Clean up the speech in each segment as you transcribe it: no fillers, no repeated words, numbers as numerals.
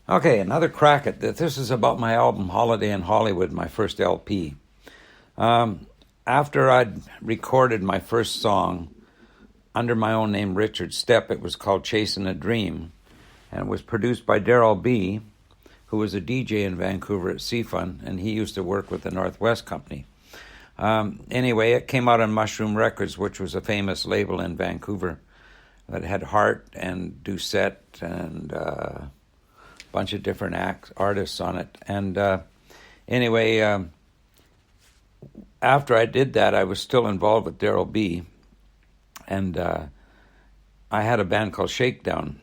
Okay, another crack at this. This is about my album Holiday in Hollywood, my first LP. After I'd recorded my first song under my own name, Richard Stepp, it was called Chasing a Dream, and it was produced by Darryl B., who was a DJ in Vancouver at Seafun, and he used to work with the Northwest Company. Anyway, it came out on Mushroom Records, which was a famous label in Vancouver that had Hart and Doucette and a bunch of different artists on it. And anyway, after I did that, I was still involved with Darryl B., and I had a band called Shakedown.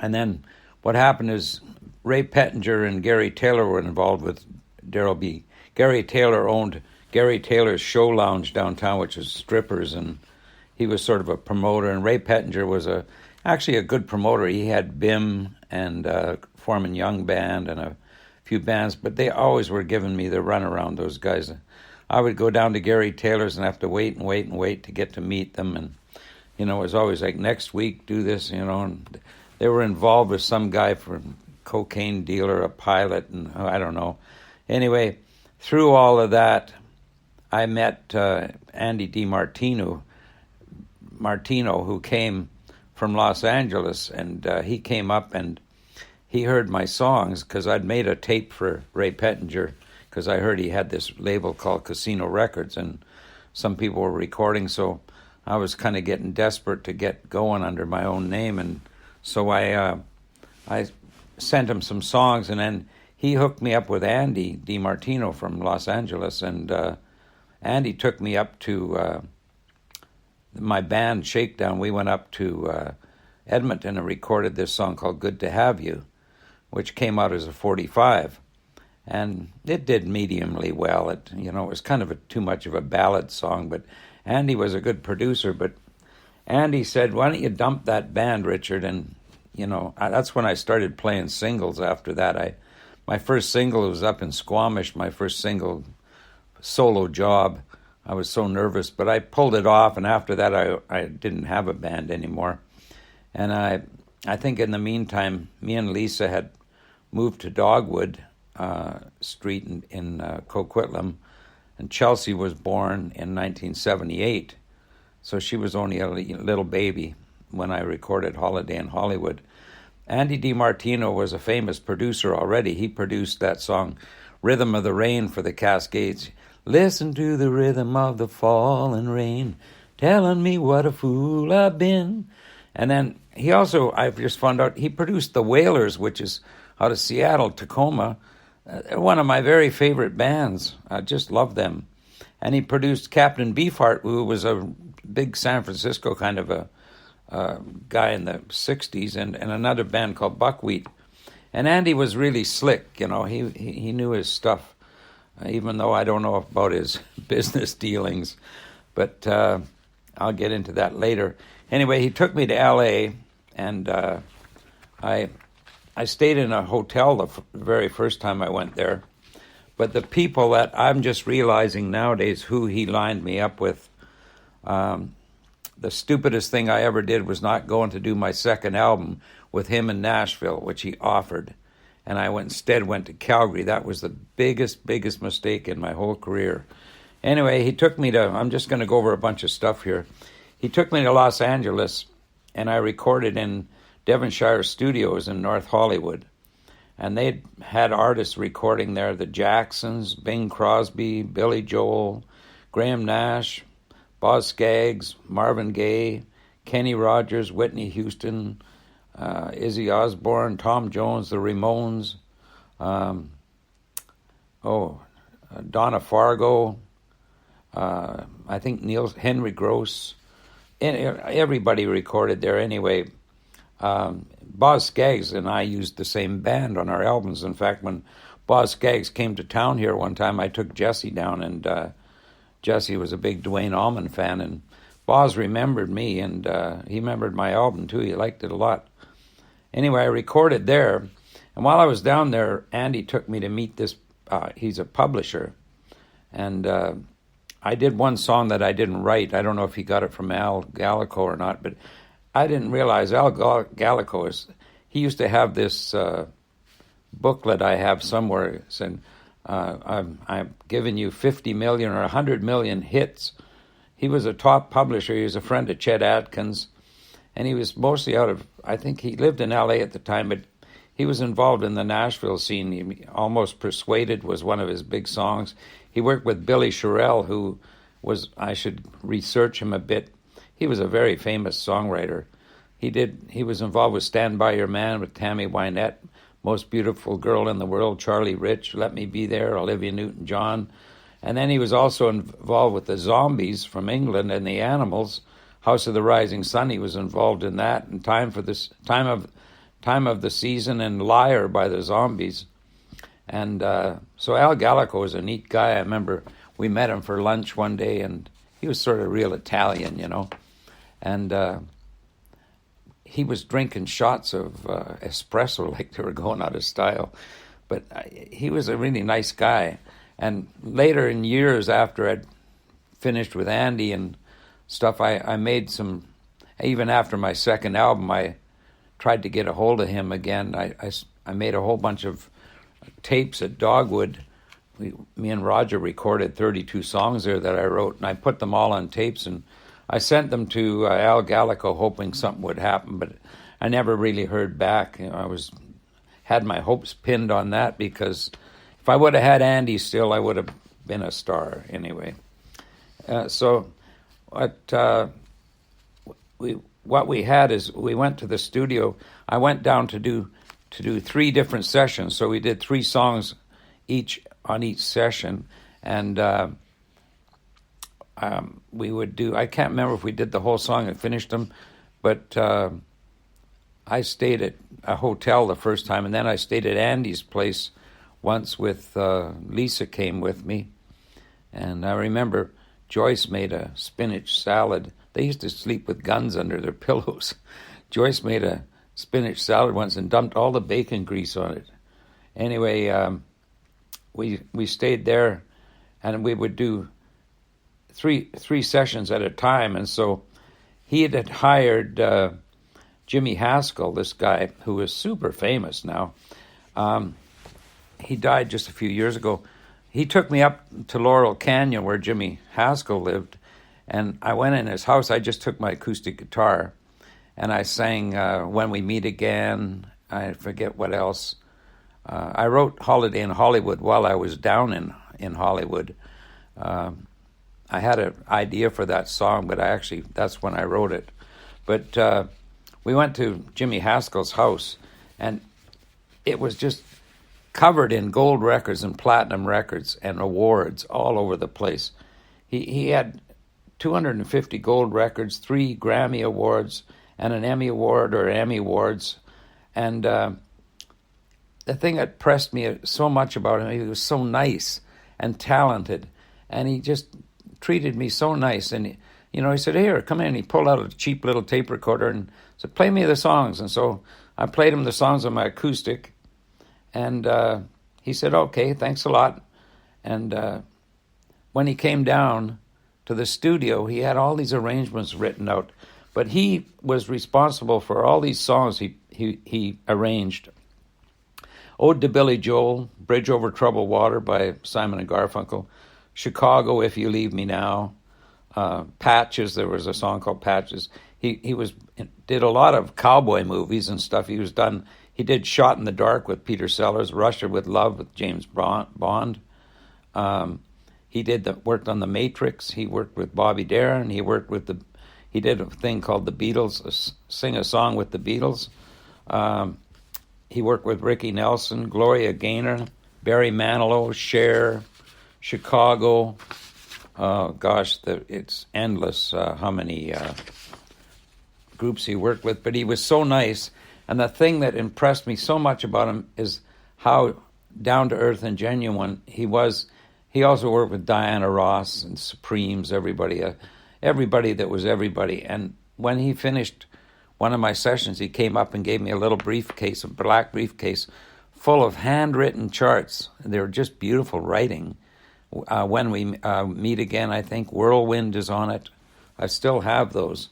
And then what happened is Ray Pettinger and Gary Taylor were involved with Darryl B. Gary Taylor owned Gary Taylor's Show Lounge downtown, which is strippers, and he was sort of a promoter. And Ray Pettinger was actually a good promoter. He had BIM and Foreman Young Band and a few bands, but they always were giving me the runaround, those guys. I would go down to Gary Taylor's and have to wait to get to meet them. And, it was always like, next week, do this, And they were involved with some guy from cocaine dealer, a pilot, and I don't know. Anyway, through all of that, I met Andy DiMartino, who came from Los Angeles, and he came up and he heard my songs because I'd made a tape for Ray Pettinger because I heard he had this label called Casino Records, and some people were recording, so I was kind of getting desperate to get going under my own name, and so I sent him some songs, and then he hooked me up with Andy DiMartino from Los Angeles, and Andy took me up to my band Shakedown. We went up to Edmonton and recorded this song called Good to Have You, which came out as a 45, and it did mediumly well. It was kind of too much of a ballad song, but Andy was a good producer. But Andy said, "Why don't you dump that band, Richard?" And that's when I started playing singles. After that, my first single was up in Squamish. My first single solo job. I was so nervous, but I pulled it off. And after that, I didn't have a band anymore. And I think in the meantime, me and Lisa had moved to Dogwood Street in Coquitlam, and Chelsea was born in 1978. So she was only a little baby when I recorded Holiday in Hollywood. Andy DiMartino was a famous producer already. He produced that song, Rhythm of the Rain, for the Cascades. Listen to the rhythm of the falling rain, telling me what a fool I've been. And then he also, I've just found out, he produced the Wailers, which is out of Seattle, Tacoma. They're one of my very favorite bands. I just love them. And he produced Captain Beefheart, who was a big San Francisco kind of a guy in the 60s, and another band called Buckwheat. And Andy was really slick, he knew his stuff, even though I don't know about his business dealings. But I'll get into that later. Anyway, he took me to L.A., and I stayed in a hotel the very first time I went there. But the people that I'm just realizing nowadays who he lined me up with, the stupidest thing I ever did was not going to do my second album with him in Nashville, which he offered. And I instead went to Calgary. That was the biggest mistake in my whole career. Anyway, he took me to, I'm just going to go over a bunch of stuff here. He took me to Los Angeles, and I recorded in Devonshire Studios in North Hollywood. And they had artists recording there, the Jacksons, Bing Crosby, Billy Joel, Graham Nash, Boz Scaggs, Marvin Gaye, Kenny Rogers, Whitney Houston, Izzy Osborne, Tom Jones, the Ramones, Donna Fargo, I think Henry Gross. Everybody recorded there anyway. Boz Scaggs and I used the same band on our albums. In fact, when Boz Scaggs came to town here one time, I took Jesse down, and Jesse was a big Duane Allman fan, and Boz remembered me, and he remembered my album too. He liked it a lot. Anyway, I recorded there, and while I was down there, Andy took me to meet this, he's a publisher, and I did one song that I didn't write. I don't know if he got it from Al Gallico or not, but I didn't realize Al Gallico he used to have this booklet I have somewhere saying, I'm giving you 50 million or 100 million hits. He was a top publisher. He was a friend of Chet Atkins, and he was mostly I think he lived in L.A. at the time, but he was involved in the Nashville scene. Almost Persuaded was one of his big songs. He worked with Billy Sherrill, who I should research him a bit. He was a very famous songwriter. He was involved with Stand By Your Man with Tammy Wynette, Most Beautiful Girl in the World, Charlie Rich, Let Me Be There, Olivia Newton-John. And then he was also involved with the Zombies from England and the Animals, House of the Rising Sun. He was involved in that, and Time of the Season and Liar by the Zombies. And so Al Gallico was a neat guy. I remember we met him for lunch one day, and he was sort of real Italian, And he was drinking shots of espresso like they were going out of style. But he was a really nice guy. And later in years after I'd finished with Andy and stuff, I made some, even after my second album, I tried to get a hold of him again. I made a whole bunch of tapes at Dogwood. Me and Roger recorded 32 songs there that I wrote, and I put them all on tapes, and I sent them to Al Gallico hoping something would happen, but I never really heard back. I had my hopes pinned on that, because if I would have had Andy still, I would have been a star anyway. So what we had is we went to the studio. I went down to do 3 different sessions. So we did 3 songs each on each session, and we would do. I can't remember if we did the whole song and finished them, but I stayed at a hotel the first time, and then I stayed at Andy's place once with Lisa came with me, and I remember Joyce made a spinach salad. They used to sleep with guns under their pillows. Joyce made a spinach salad once and dumped all the bacon grease on it. Anyway, we stayed there, and we would do three sessions at a time. And so he had hired Jimmy Haskell, this guy who is super famous now. He died just a few years ago. He took me up to Laurel Canyon where Jimmy Haskell lived, and I went in his house. I just took my acoustic guitar, and I sang When We Meet Again. I forget what else. I wrote Holiday in Hollywood while I was down in Hollywood. I had an idea for that song, but that's when I wrote it. But we went to Jimmy Haskell's house, and it was just covered in gold records and platinum records and awards all over the place. He had 250 gold records, 3 Grammy Awards, and an Emmy Award or Emmy Awards. And the thing that impressed me so much about him, he was so nice and talented, and he just treated me so nice. And he said, "Here, come in." He pulled out a cheap little tape recorder and said, "Play me the songs." And so I played him the songs on my acoustic, and he said, "Okay, thanks a lot." And when he came down to the studio, he had all these arrangements written out, but he was responsible for all these songs he arranged. Ode to Billy Joel, Bridge Over Troubled Water by Simon and Garfunkel, Chicago, If You Leave Me Now, Patches, there was a song called Patches. He did a lot of cowboy movies and stuff. He did Shot in the Dark with Peter Sellers, Russia with Love with James Bond. He worked on The Matrix. He worked with Bobby Darin. He did a thing called The Beatles, Sing a Song with the Beatles. He worked with Ricky Nelson, Gloria Gaynor, Barry Manilow, Cher, Chicago. It's endless how many groups he worked with. But he was so nice. And the thing that impressed me so much about him is how down-to-earth and genuine he was. He also worked with Diana Ross and Supremes, everybody that was everybody. And when he finished one of my sessions, he came up and gave me a little briefcase, a black briefcase, full of handwritten charts. They were just beautiful writing. When We Meet Again, I think Whirlwind is on it. I still have those.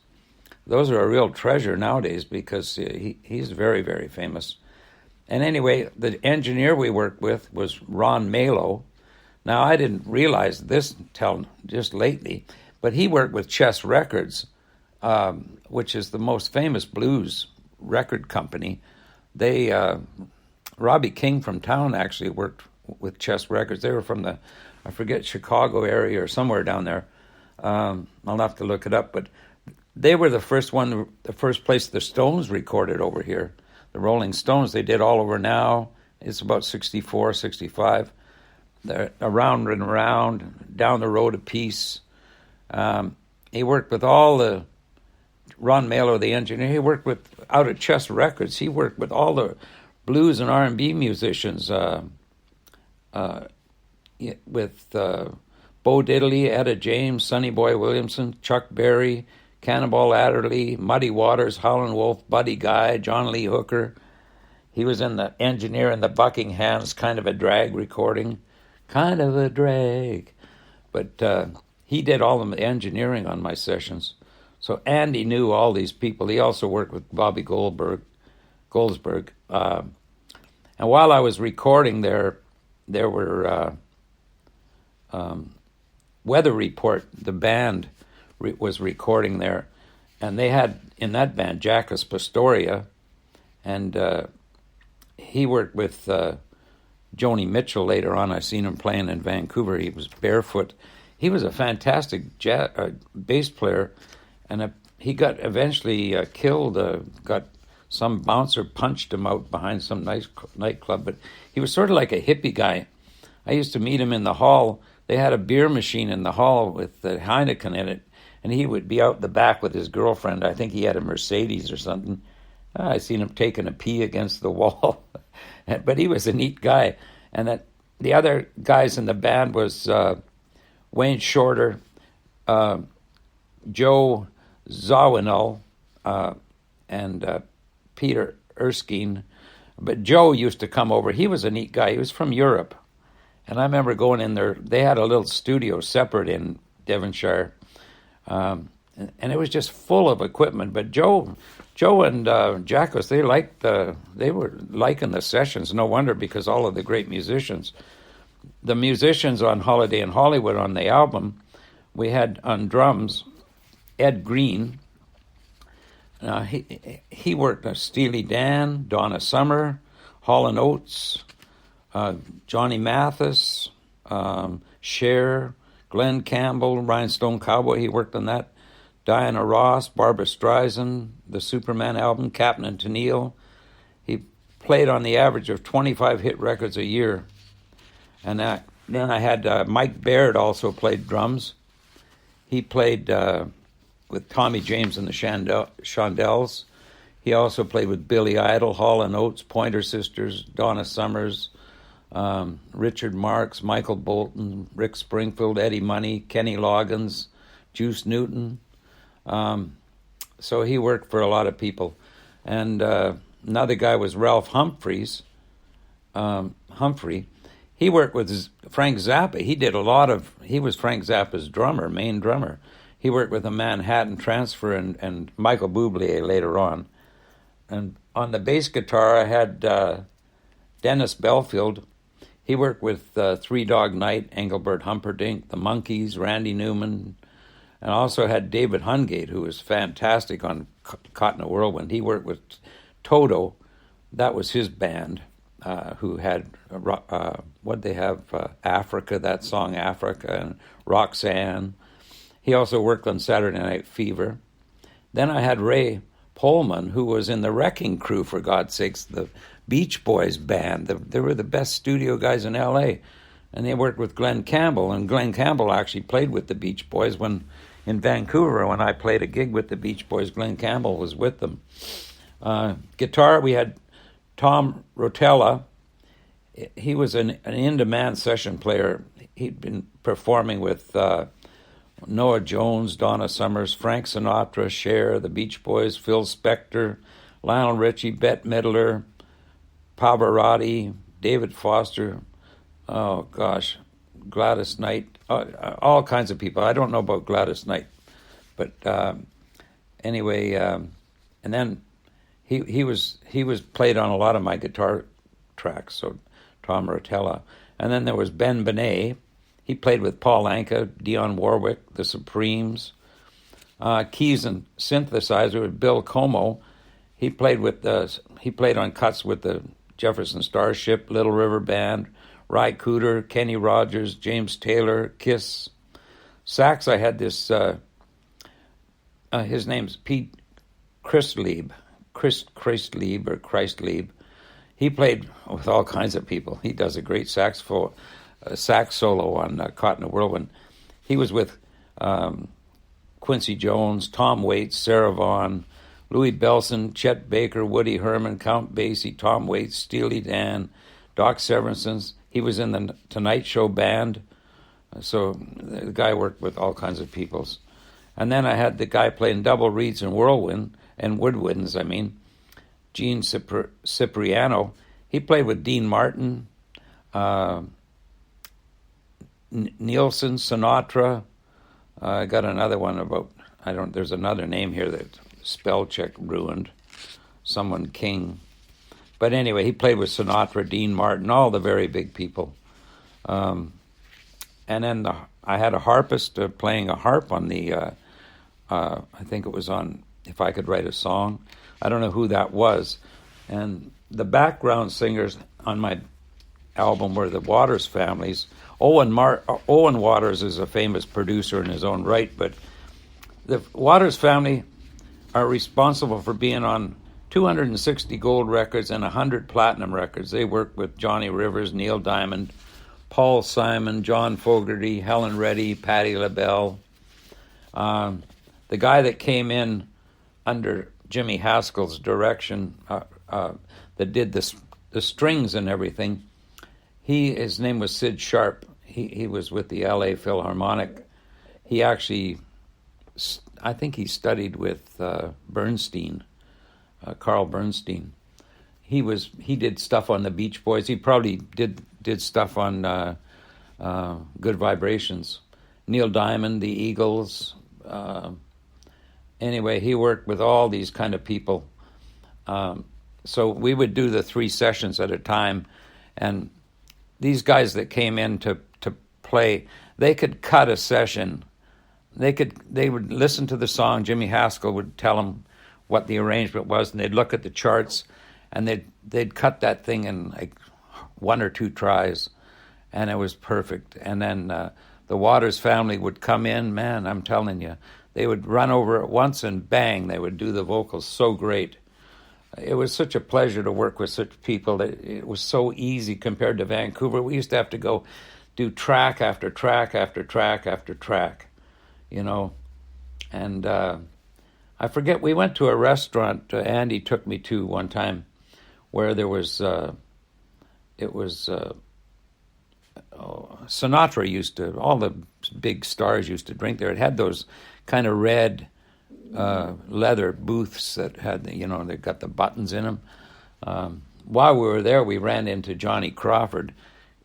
Those are a real treasure nowadays because he's very, very famous. And anyway, the engineer we worked with was Ron Malo. Now, I didn't realize this until just lately, but he worked with Chess Records, which is the most famous blues record company. They, Robbie King from town actually worked with Chess Records. They were from the, I forget, Chicago area or somewhere down there. I'll have to look it up, but they were the first place the Stones recorded over here. The Rolling Stones, they did All Over Now. It's about 64, 65. They're Around and Around, Down the Road of Peace. He worked with all the, Ron Malo, the engineer, he worked with, out at Chess Records, he worked with all the blues and R&B musicians, with Bo Diddley, Etta James, Sonny Boy Williamson, Chuck Berry, Cannonball Adderley, Muddy Waters, Howlin' Wolf, Buddy Guy, John Lee Hooker. He was in the engineer in the Buckingham's Kind of a Drag recording. Kind of a drag. But he did all the engineering on my sessions. So Andy knew all these people. He also worked with Bobby Goldsberg. And while I was recording there were Weather Report, the band was recording there, and they had in that band Jacques Pastoria, and he worked with Joni Mitchell later on. I seen him playing in Vancouver. He was barefoot. He was a fantastic bass player, and he got eventually killed. Got some bouncer punched him out behind some nice nightclub, but he was sort of like a hippie guy. I used to meet him in the hall. They had a beer machine in the hall with the Heineken in it, and he would be out the back with his girlfriend. I think he had a Mercedes or something. I seen him taking a pee against the wall. But he was a neat guy. And the other guys in the band was Wayne Shorter, Joe Zawinul, and Peter Erskine. But Joe used to come over. He was a neat guy. He was from Europe. And I remember going in there. They had a little studio separate in Devonshire. And it was just full of equipment. But Joe and Jacques, they were liking the sessions. No wonder, because all of the great musicians, the musicians on Holiday in Hollywood on the album, we had on drums Ed Green. He worked with Steely Dan, Donna Summer, Hall & Oates, Johnny Mathis, Cher, Glenn Campbell, Rhinestone Cowboy. He worked on that. Diana Ross, Barbra Streisand, the Superman album, Captain and Tennille. He played on the average of 25 hit records a year. And then I had Mike Baird also played drums. He played with Tommy James and the Shondells. He also played with Billy Idol, Hall & Oates, Pointer Sisters, Donna Summers, Richard Marx, Michael Bolton, Rick Springfield, Eddie Money, Kenny Loggins, Juice Newton. So he worked for a lot of people. And another guy was Ralph Humphrey. He worked with Frank Zappa. He was Frank Zappa's main drummer. He worked with the Manhattan Transfer and Michael Bublé later on. And on the bass guitar, I had Dennis Belfield. He worked with Three Dog Night, Engelbert Humperdinck, the Monkees, Randy Newman, and also had David Hungate, who was fantastic on Caught in a Whirlwind. He worked with Toto. That was his band, who had, Africa, that song Africa, and Roxanne. He also worked on Saturday Night Fever. Then I had Ray Pullman, who was in the Wrecking Crew, for God's sakes, the Beach Boys band. They were the best studio guys in L.A., and they worked with Glenn Campbell, and Glenn Campbell actually played with the Beach Boys in Vancouver. When I played a gig with the Beach Boys, Glenn Campbell was with them. Guitar, we had Tom Rotella. He was an in-demand session player. He'd been performing with Noah Jones, Donna Summers, Frank Sinatra, Cher, the Beach Boys, Phil Spector, Lionel Richie, Bette Midler, Pavarotti, David Foster, Gladys Knight, all kinds of people. I don't know about Gladys Knight, but anyway, and then he was played on a lot of my guitar tracks, so Tom Rotella. And then there was Ben Benet. He played with Paul Anka, Dionne Warwick, The Supremes. Keys and synthesizer with Bill Como. He played on cuts with the Jefferson Starship, Little River Band, Ry Cooder, Kenny Rogers, James Taylor, Kiss. Sax, I had this, his name's Pete Christlieb, Christlieb. He played with all kinds of people. He does a great sax solo on Caught in a Whirlwind. He was with Quincy Jones, Tom Waits, Sarah Vaughan, Louis Bellson, Chet Baker, Woody Herman, Count Basie, Tom Waits, Steely Dan, Doc Severinsen. He was in the Tonight Show band. So the guy worked with all kinds of peoples. And then I had the guy playing double reeds and woodwinds, Gene Cipriano. He played with Dean Martin, Nielsen, Sinatra. I got another one there's another name here that spell check ruined. Someone King. But anyway, he played with Sinatra, Dean Martin, all the very big people. And then I had a harpist playing a harp on the, I think it was on If I Could Write a Song. I don't know who that was. And the background singers on my album were the Waters families. Owen Waters is a famous producer in his own right, but the Waters family are responsible for being on 260 gold records and 100 platinum records. They worked with Johnny Rivers, Neil Diamond, Paul Simon, John Fogerty, Helen Reddy, Patti LaBelle. The guy that came in under Jimmy Haskell's direction that did the strings and everything, his name was Sid Sharp. He was with the L.A. Philharmonic. He actually, I think he studied with Bernstein, Carl Bernstein. He did stuff on the Beach Boys. He probably did stuff on Good Vibrations. Neil Diamond, the Eagles. Anyway, he worked with all these kind of people. So we would do the 3 sessions at a time, and these guys that came in to play, they could cut a session. They would listen to the song. Jimmy Haskell would tell them what the arrangement was, and they'd look at the charts, and they'd cut that thing in like 1 or 2 tries, and it was perfect. And then the Waters family would come in. Man, I'm telling you, they would run over it once, and bang, they would do the vocals so great. It was such a pleasure to work with such people. It was so easy compared to Vancouver. We used to have to go do track after track after track after track, And I forget, we went to a restaurant Andy took me to one time where there was, Sinatra all the big stars used to drink there. It had those kind of red leather booths that had, they got the buttons in them. While we were there, we ran into Johnny Crawford.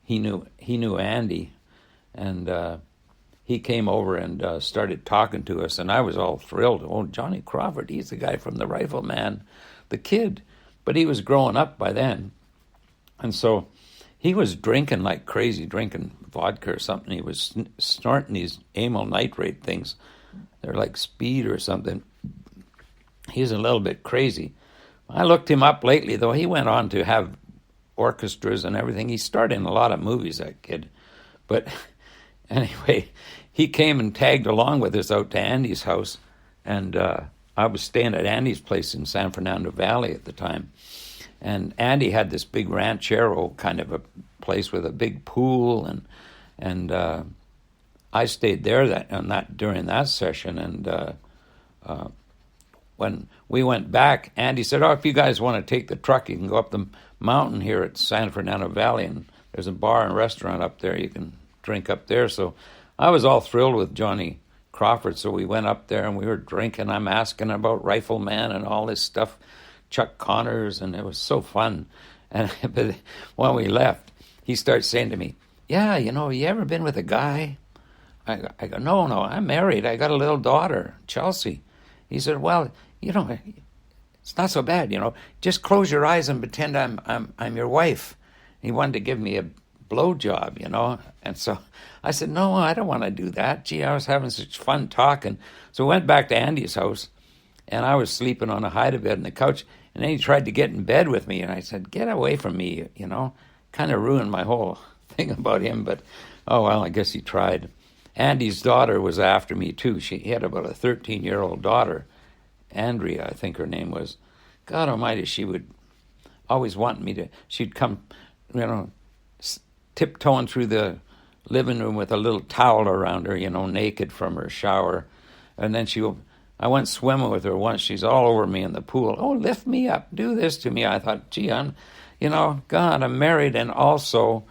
He knew Andy, and he came over and started talking to us, and I was all thrilled. Oh, Johnny Crawford, he's the guy from The Rifleman, the kid. But he was growing up by then, and so he was drinking like crazy, drinking vodka or something. He was snorting these amyl nitrate things. They're like speed or something. He's a little bit crazy. I looked him up lately, though. He went on to have orchestras and everything. He starred in a lot of movies, that kid. But anyway, he came and tagged along with us out to Andy's house. And I was staying at Andy's place in San Fernando Valley at the time. And Andy had this big ranchero kind of a place with a big pool. And I stayed there during that session. And when we went back, Andy said, "Oh, if you guys want to take the truck, you can go up the mountain here at San Fernando Valley, and there's a bar and restaurant up there. You can drink up there." So I was all thrilled with Johnny Crawford. So we went up there and we were drinking. I'm asking about Rifleman and all this stuff, Chuck Connors, and it was so fun. And but when we left, he starts saying to me, "Yeah, you ever been with a guy?" I go, no, I'm married. I got a little daughter, Chelsea. He said, "Well, it's not so bad, Just close your eyes and pretend I'm your wife." He wanted to give me a blowjob, And so I said, no, I don't want to do that. Gee, I was having such fun talking. So we went back to Andy's house, and I was sleeping on a hide-a-bed on the couch, and then he tried to get in bed with me, and I said, get away from me, Kind of ruined my whole thing about him, but, oh, well, I guess he tried. Andy's daughter was after me, too. He had about a 13-year-old daughter, Andrea, I think her name was. God almighty, she would always want me to, she'd come, tiptoeing through the living room with a little towel around her, naked from her shower. And then I went swimming with her once. She's all over me in the pool. Oh, lift me up, do this to me. I thought, gee, God, I'm married, and also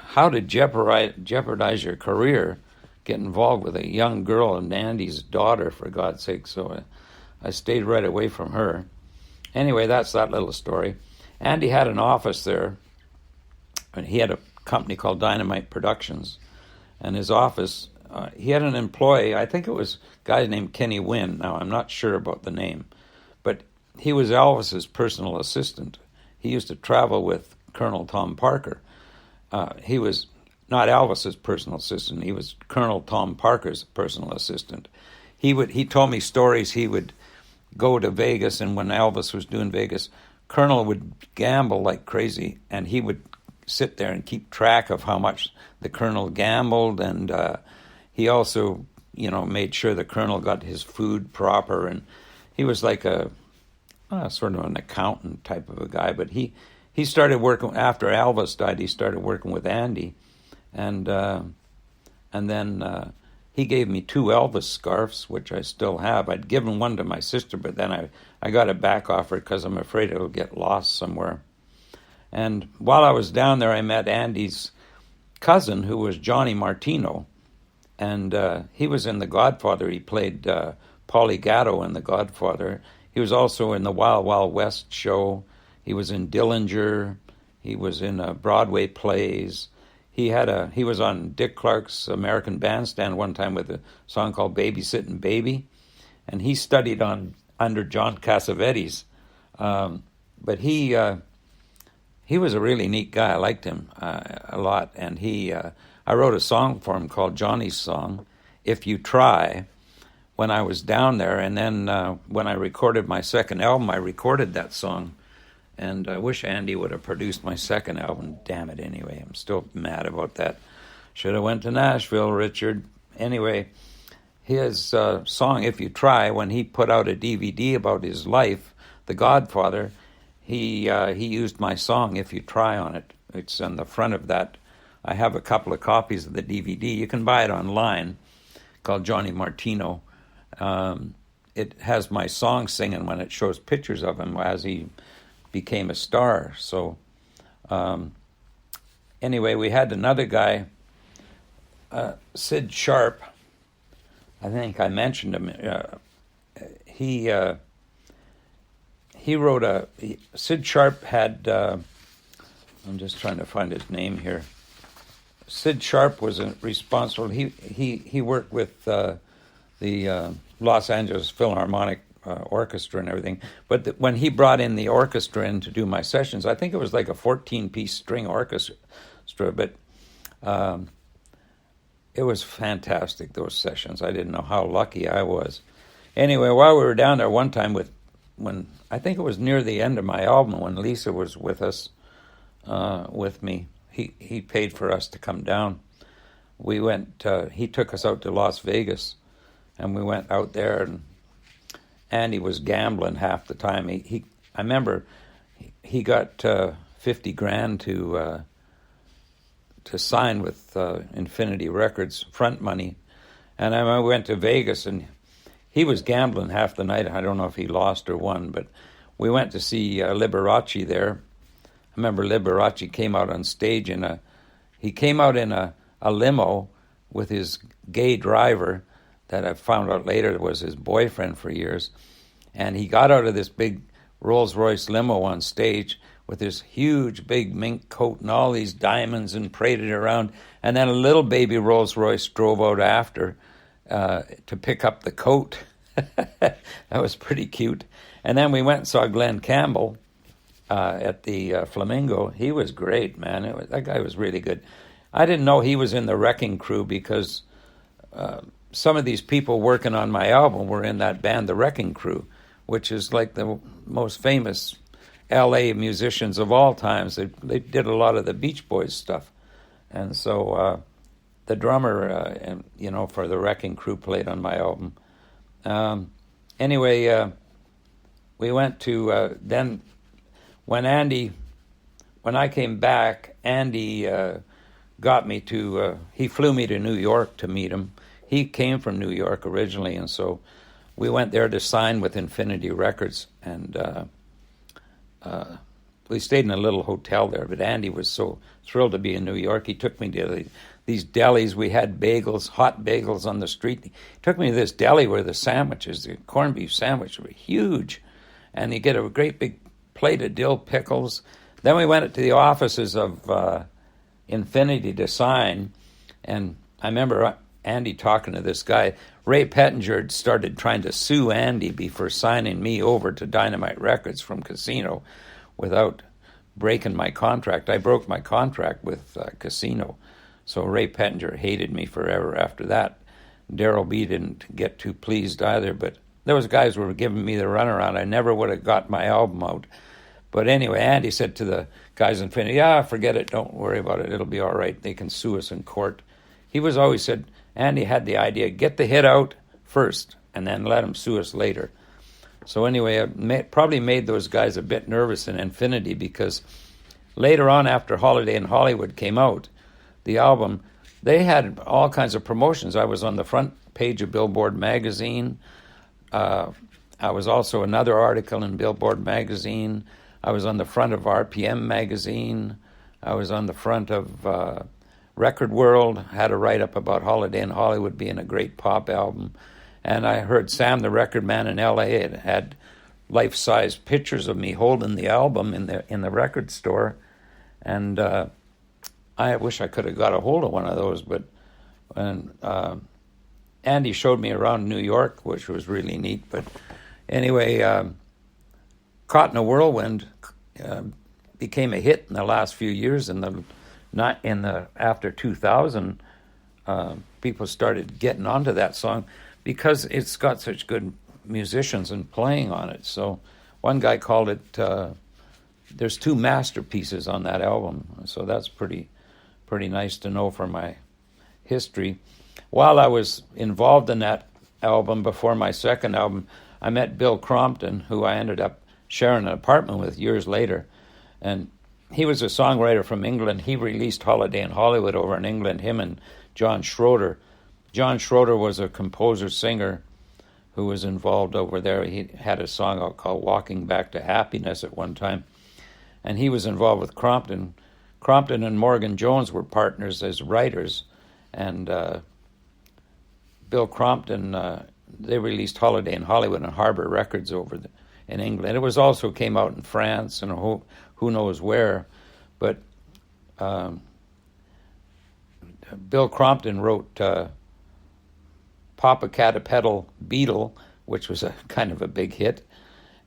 how to jeopardize your career, get involved with a young girl and Andy's daughter, for God's sake. So I stayed right away from her. Anyway, that's that little story. Andy had an office there, and he had a company called Dynamite Productions, and his office, he had an employee, I think it was a guy named Kenny Wynn. Now, I'm not sure about the name, but he was Elvis's personal assistant. He used to travel with Colonel Tom Parker. He was not Elvis's personal assistant. He was Colonel Tom Parker's personal assistant. He told me stories. He would go to Vegas, and when Elvis was doing Vegas, Colonel would gamble like crazy, and he would sit there and keep track of how much the Colonel gambled, and he also, made sure the Colonel got his food proper, and he was like a sort of an accountant type of a guy. But he started working after Elvis died. He started working with Andy, and then he gave me 2 Elvis scarves, which I still have. I'd given one to my sister, but then I got it back off her because I'm afraid it'll get lost somewhere. And while I was down there, I met Andy's cousin, who was Johnny Martino, and he was in The Godfather. He played Paulie Gatto in The Godfather. He was also in the Wild Wild West show. He was in Dillinger. He was in Broadway plays. He was on Dick Clark's American Bandstand one time with a song called Babysitting Baby, and he studied under John Cassavetes. But he was a really neat guy. I liked him a lot, and I wrote a song for him called Johnny's Song, If You Try, when I was down there. And then when I recorded my second album, I recorded that song. And I wish Andy would have produced my second album. Damn it, anyway. I'm still mad about that. Should have went to Nashville, Richard. Anyway, his song, If You Try, when he put out a DVD about his life, The Godfather, he used my song, If You Try, on it. It's on the front of that. I have a couple of copies of the DVD. You can buy it online, called Johnny Martino. It has my song singing when it shows pictures of him as he became a star. So anyway, we had another guy, Sid Sharp. I think I mentioned him. He wrote Sid Sharp had, I'm just trying to find his name here. Sid Sharp was responsible. He worked with the Los Angeles Philharmonic Orchestra and everything. But when he brought in the orchestra in to do my sessions, I think it was like a 14-piece string orchestra, but it was fantastic, those sessions. I didn't know how lucky I was. Anyway, while we were down there one time when I think it was near the end of my album, when Lisa was with us, with me, he paid for us to come down. We went, he took us out to Las Vegas, and we went out there, and Andy was gambling half the time. I remember he got $50,000 to sign with Infinity Records, front money, and I went to Vegas, and he was gambling half the night. I don't know if he lost or won, but we went to see Liberace there. I remember Liberace came out on stage he came out in a limo with his gay driver that I found out later was his boyfriend for years. And he got out of this big Rolls-Royce limo on stage with this huge big mink coat and all these diamonds and paraded around. And then a little baby Rolls-Royce drove out after to pick up the coat. That was pretty cute. And then we went and saw Glenn Campbell at the Flamingo. He was great, man. That guy was really good. I didn't know he was in the Wrecking Crew because some of these people working on my album were in that band, the Wrecking Crew, which is like the most famous L.A. musicians of all times. They did a lot of the Beach Boys stuff. And so the drummer, for the Wrecking Crew played on my album. Anyway, we went to, then when I came back, Andy got me to, he flew me to New York to meet him. He came from New York originally, and so we went there to sign with Infinity Records, and we stayed in a little hotel there, but Andy was so thrilled to be in New York. He took me to these delis. We had bagels, hot bagels on the street. He took me to this deli where the sandwiches, the corned beef sandwich, were huge, and you get a great big plate of dill pickles. Then we went to the offices of Infinity to sign, and I remember Andy talking to this guy. Ray Pettinger had started trying to sue Andy before signing me over to Dynamite Records from Casino without breaking my contract. I broke my contract with Casino, so Ray Pettinger hated me forever after that. Daryl B. didn't get too pleased either, but those guys were giving me the runaround. I never would have got my album out. But anyway, Andy said to the guys in Infinity, forget it, don't worry about it, it'll be all right, they can sue us in court. He was always said, Andy had the idea, get the hit out first, and then let them sue us later. So anyway, I probably made those guys a bit nervous in Infinity, because later on, after Holiday in Hollywood came out, the album, they had all kinds of promotions. I was on the front page of Billboard magazine. I was also another article in Billboard magazine. I was on the front of RPM magazine. I was on the front of Record World, had a write-up about Holiday in Hollywood being a great pop album. And I heard Sam the Record Man in L.A. had life-size pictures of me holding the album in the record store. And I wish I could have got a hold of one of those, but when Andy showed me around New York, which was really neat. But anyway, Caught in a Whirlwind became a hit in the last few years. After 2000, people started getting onto that song because it's got such good musicians and playing on it. So one guy called it, there's two masterpieces on that album. So that's pretty nice to know for my history. While I was involved in that album, before my second album, I met Bill Crompton, who I ended up sharing an apartment with years later. And he was a songwriter from England. He released Holiday in Hollywood over in England, him and John Schroeder. John Schroeder was a composer-singer who was involved over there. He had a song out called Walking Back to Happiness at one time. And he was involved with Crompton. Crompton and Morgan Jones were partners as writers. And Bill Crompton, they released Holiday in Hollywood on Harbor Records over in England. It was also came out in France and who knows where. But Bill Crompton wrote Papa Catapedal Beetle, which was a kind of a big hit.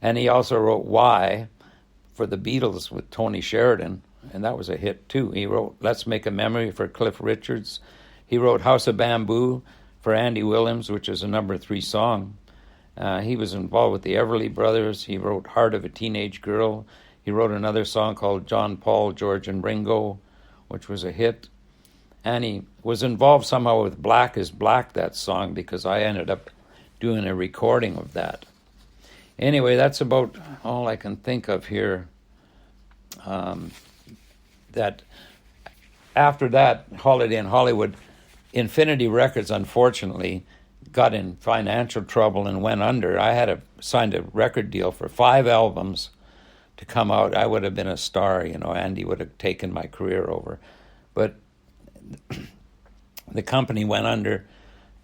And he also wrote Why for the Beatles with Tony Sheridan, and that was a hit too. He wrote Let's Make a Memory for Cliff Richards. He wrote House of Bamboo for Andy Williams, which is a number 3 song. He was involved with the Everly Brothers. He wrote Heart of a Teenage Girl. He wrote another song called John, Paul, George, and Ringo, which was a hit. And he was involved somehow with Black is Black, that song, because I ended up doing a recording of that. Anyway, that's about all I can think of here. That after that, Holiday in Hollywood, Infinity Records, unfortunately, got in financial trouble and went under. I had signed a record deal for 5 albums to come out. I would have been a star, Andy would have taken my career over. But the company went under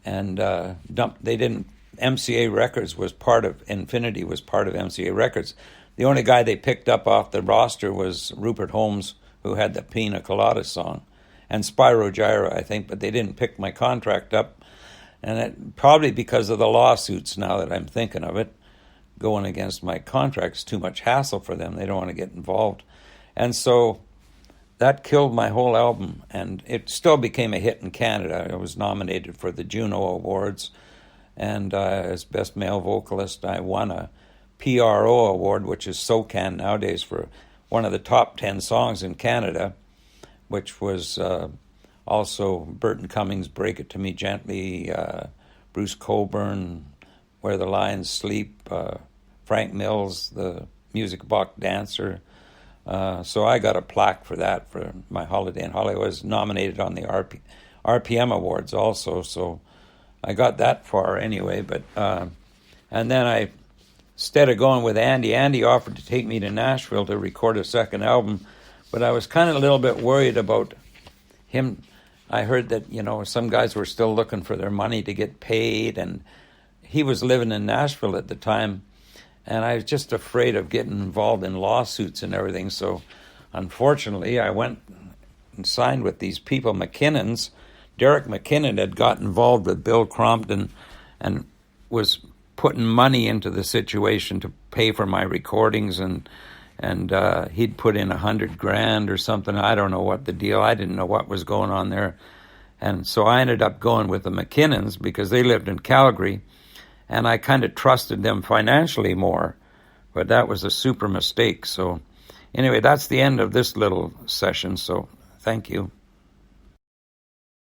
and MCA Records was part of, Infinity was part of MCA Records. The only guy they picked up off the roster was Rupert Holmes, who had the Pina Colada song, and Spyro Gyra, I think, but they didn't pick my contract up. And probably because of the lawsuits, now that I'm thinking of it, going against my contracts, too much hassle for them. They don't want to get involved. And so that killed my whole album, and it still became a hit in Canada. I was nominated for the Juno Awards, and as Best Male Vocalist, I won a PRO award, which is SOCAN nowadays, for one of the top 10 songs in Canada, which was also Burton Cummings' Break It To Me Gently, Bruce Cockburn, Where the Lions Sleep, Frank Mills, The Music Box Dancer. So I got a plaque for that for my Holiday in Hollywood. I was nominated on the RPM Awards also, so I got that far anyway. But and then instead of going with Andy offered to take me to Nashville to record a second album, but I was kind of a little bit worried about him. I heard that, some guys were still looking for their money to get paid, and he was living in Nashville at the time, and I was just afraid of getting involved in lawsuits and everything. So unfortunately, I went and signed with these people, McKinnon's. Derek McKinnon had got involved with Bill Crompton and was putting money into the situation to pay for my recordings, and he'd put in $100,000 or something. I don't know what the deal. I didn't know what was going on there. And so I ended up going with the McKinnons because they lived in Calgary, and I kind of trusted them financially more. But that was a super mistake. So anyway, that's the end of this little session. So thank you.